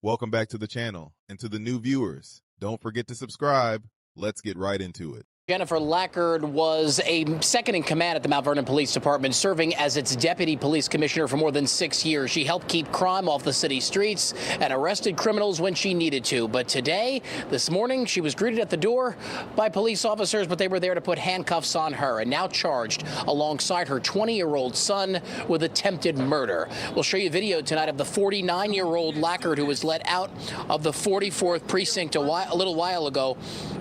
Welcome back to the channel, and to the new viewers, don't forget to subscribe. Let's get right into it. Jennifer Lackard was a second in command at the Mount Vernon Police Department, serving as its deputy police commissioner for more than 6 years. She helped keep crime off the city streets and arrested criminals when she needed to. But today, this morning, she was greeted at the door by police officers, but they were there to put handcuffs on her and now charged alongside her 20-year-old son with attempted murder. We'll show you a video tonight of the 49-year-old Lackard who was let out of the 44th precinct a little while ago,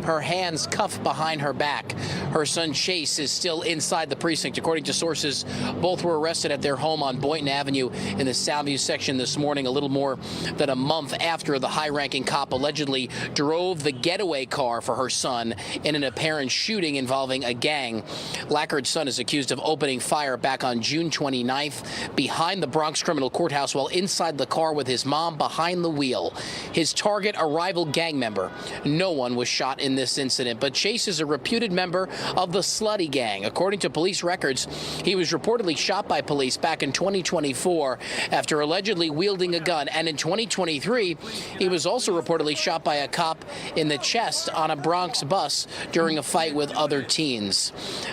her hands cuffed behind her back. Her son Chase is still inside the precinct. According to sources, both were arrested at their home on Boynton Avenue in the Soundview section this morning, a little more than a month after the high-ranking cop allegedly drove the getaway car for her son in an apparent shooting involving a gang. Lackard's son is accused of opening fire back on June 29th behind the Bronx criminal courthouse while inside the car with his mom behind the wheel. His target, a rival gang member. No one was shot in this incident, but Chase is a reputed member of the Slutty Gang. According to police records, he was reportedly shot by police back in 2024 after allegedly wielding a gun. And in 2023, he was also reportedly shot by a cop in the chest on a Bronx bus during a fight with other teens.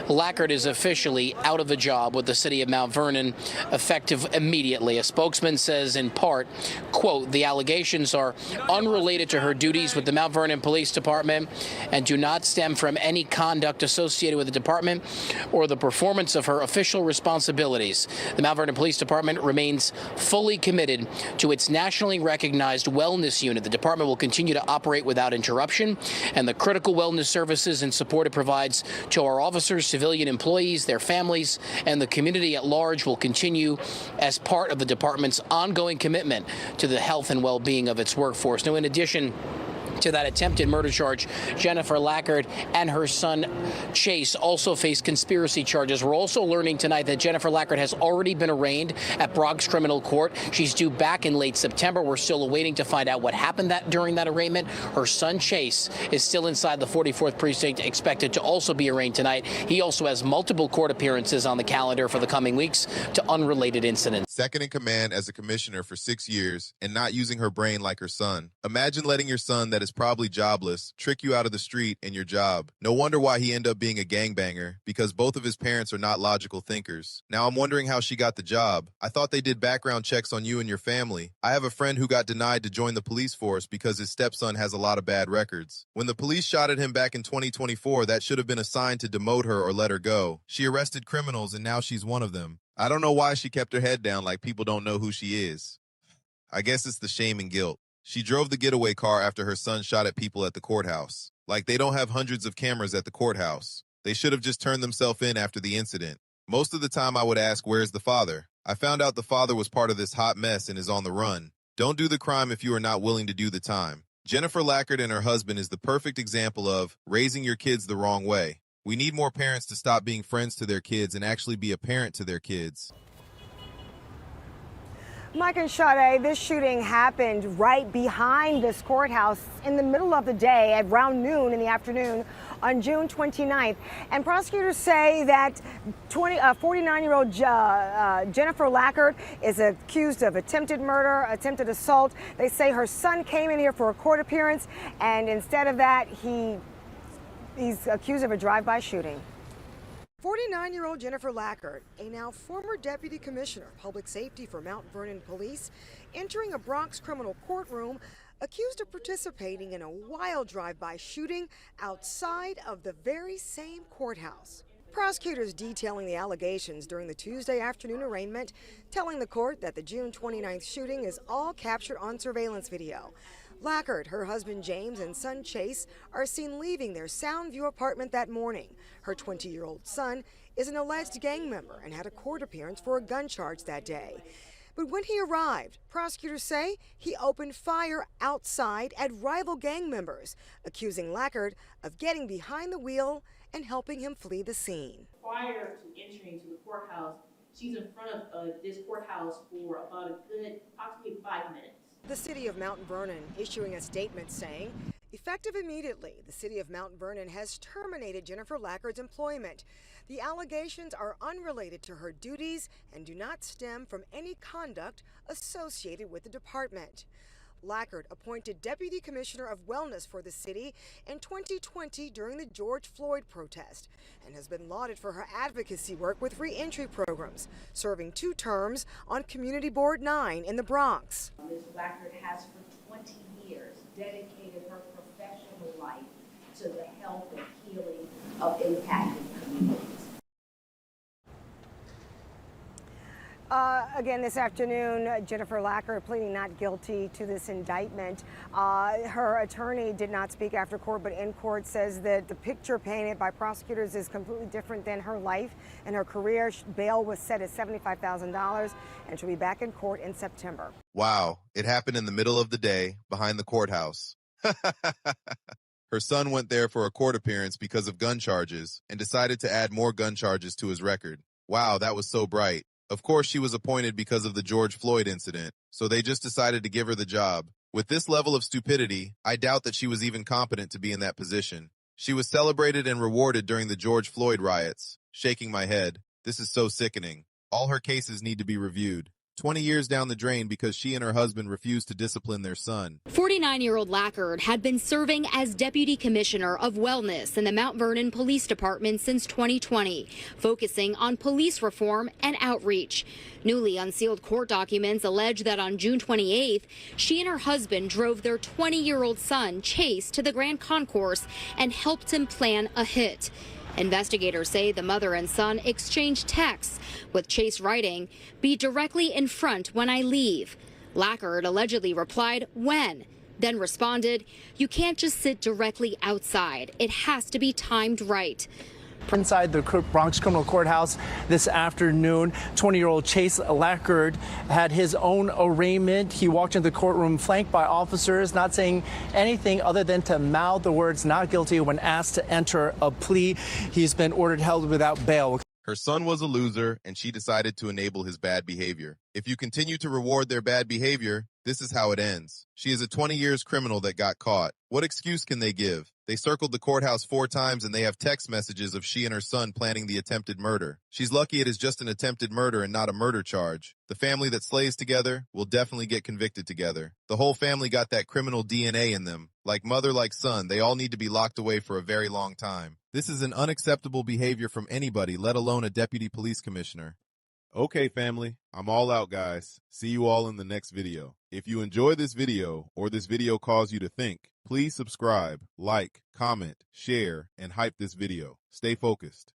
Lackard is officially out of a job with the city of Mount Vernon, effective immediately. A spokesman says, in part, quote, the allegations are unrelated to her duties with the Mount Vernon Police Department and do not stem from any conduct associated with the department or the performance of her official responsibilities. The Mount Vernon Police Department remains fully committed to its nationally recognized wellness unit. The department will continue to operate without interruption, and the critical wellness services and support it provides to our officers, civilian employees, their families, and the community at large will continue as part of the department's ongoing commitment to the health and well-being of its workforce. Now, in addition to that attempted murder charge, Jennifer Lackard and her son Chase also face conspiracy charges. We're also learning tonight that Jennifer Lackard has already been arraigned at Bronx Criminal Court. She's due back in late September. We're still awaiting to find out what happened during that arraignment. Her son Chase is still inside the 44th precinct, expected to also be arraigned tonight. He also has multiple court appearances on the calendar for the coming weeks to unrelated incidents. Second in command as a commissioner for 6 years and not using her brain like her son. Imagine letting your son that is probably jobless trick you out of the street and your job. No wonder why he ended up being a gangbanger, because both of his parents are not logical thinkers. Now I'm wondering how she got the job. I thought they did background checks on you and your family. I have a friend who got denied to join the police force because his stepson has a lot of bad records. When the police shot at him back in 2024, that should have been a sign to demote her or let her go. She arrested criminals and now she's one of them. I don't know why she kept her head down like people don't know who she is. I guess it's the shame and guilt. She drove the getaway car after her son shot at people at the courthouse. Like they don't have hundreds of cameras at the courthouse. They should have just turned themselves in after the incident. Most of the time I would ask, where's the father? I found out the father was part of this hot mess and is on the run. Don't do the crime if you are not willing to do the time. Jennifer Lackard and her husband is the perfect example of raising your kids the wrong way. We need more parents to stop being friends to their kids and actually be a parent to their kids. Mike and Sade, this shooting happened right behind this courthouse in the middle of the day at around noon in the afternoon on June 29th. And prosecutors say that 49-year-old Jennifer Lackard is accused of attempted murder, attempted assault. They say her son came in here for a court appearance, and instead of that, he's accused of a drive-by shooting. 49-year-old Jennifer Lackard, a now former deputy commissioner of public safety for Mount Vernon Police, entering a Bronx criminal courtroom accused of participating in a wild drive-by shooting outside of the very same courthouse. Prosecutors detailing the allegations during the Tuesday afternoon arraignment, telling the court that the June 29th shooting is all captured on surveillance video. Lackard, her husband James, and son Chase are seen leaving their Soundview apartment that morning. Her 20-year-old son is an alleged gang member and had a court appearance for a gun charge that day. But when he arrived, prosecutors say he opened fire outside at rival gang members, accusing Lackard of getting behind the wheel and helping him flee the scene. Prior to entering to the courthouse, she's in front of this courthouse for about a good approximately 5 minutes. The city of Mount Vernon issuing a statement saying, effective immediately, the city of Mount Vernon has terminated Jennifer Lackard's employment. The allegations are unrelated to her duties and do not stem from any conduct associated with the department. Lackard appointed Deputy Commissioner of Wellness for the city in 2020 during the George Floyd protest and has been lauded for her advocacy work with reentry programs, serving 2 terms on Community Board 9 in the Bronx. Ms. Lackard has for 20 years dedicated her professional life to the health and healing of impacted communities. Again, this afternoon, Jennifer Lackard pleading not guilty to this indictment. Her attorney did not speak after court, but in court says that the picture painted by prosecutors is completely different than her life and her career. Bail was set at $75,000 and she'll be back in court in September. Wow, it happened in the middle of the day behind the courthouse. Her son went there for a court appearance because of gun charges and decided to add more gun charges to his record. Wow, that was so bright. Of course, she was appointed because of the George Floyd incident, so they just decided to give her the job. With this level of stupidity, I doubt that she was even competent to be in that position. She was celebrated and rewarded during the George Floyd riots. Shaking my head. This is so sickening. All her cases need to be reviewed. 20 years down the drain because she and her husband refused to discipline their son. 49-year-old Lackard had been serving as Deputy Commissioner of Wellness in the Mount Vernon Police Department since 2020, focusing on police reform and outreach. Newly unsealed court documents allege that on June 28th, she and her husband drove their 20-year-old son, Chase, to the Grand Concourse and helped him plan a hit. Investigators say the mother and son exchanged texts, with Chase writing, "Be directly in front when I leave." Lackard allegedly replied, "When?" Then responded, "You can't just sit directly outside. It has to be timed right." Inside the Bronx Criminal Courthouse this afternoon, 20-year-old Chase Lackard had his own arraignment. He walked into the courtroom flanked by officers, not saying anything other than to mouth the words "not guilty" when asked to enter a plea. He's been ordered held without bail. Her son was a loser, and she decided to enable his bad behavior. If you continue to reward their bad behavior, this is how it ends. She is a 20 years criminal that got caught. What excuse can they give? They circled the courthouse 4 times and they have text messages of she and her son planning the attempted murder. She's lucky it is just an attempted murder and not a murder charge. The family that slays together will definitely get convicted together. The whole family got that criminal DNA in them. Like mother, like son, they all need to be locked away for a very long time. This is an unacceptable behavior from anybody, let alone a deputy police commissioner. Okay, family, I'm all out, guys. See you all in the next video. If you enjoy this video or this video caused you to think, please subscribe, like, comment, share, and hype this video. Stay focused.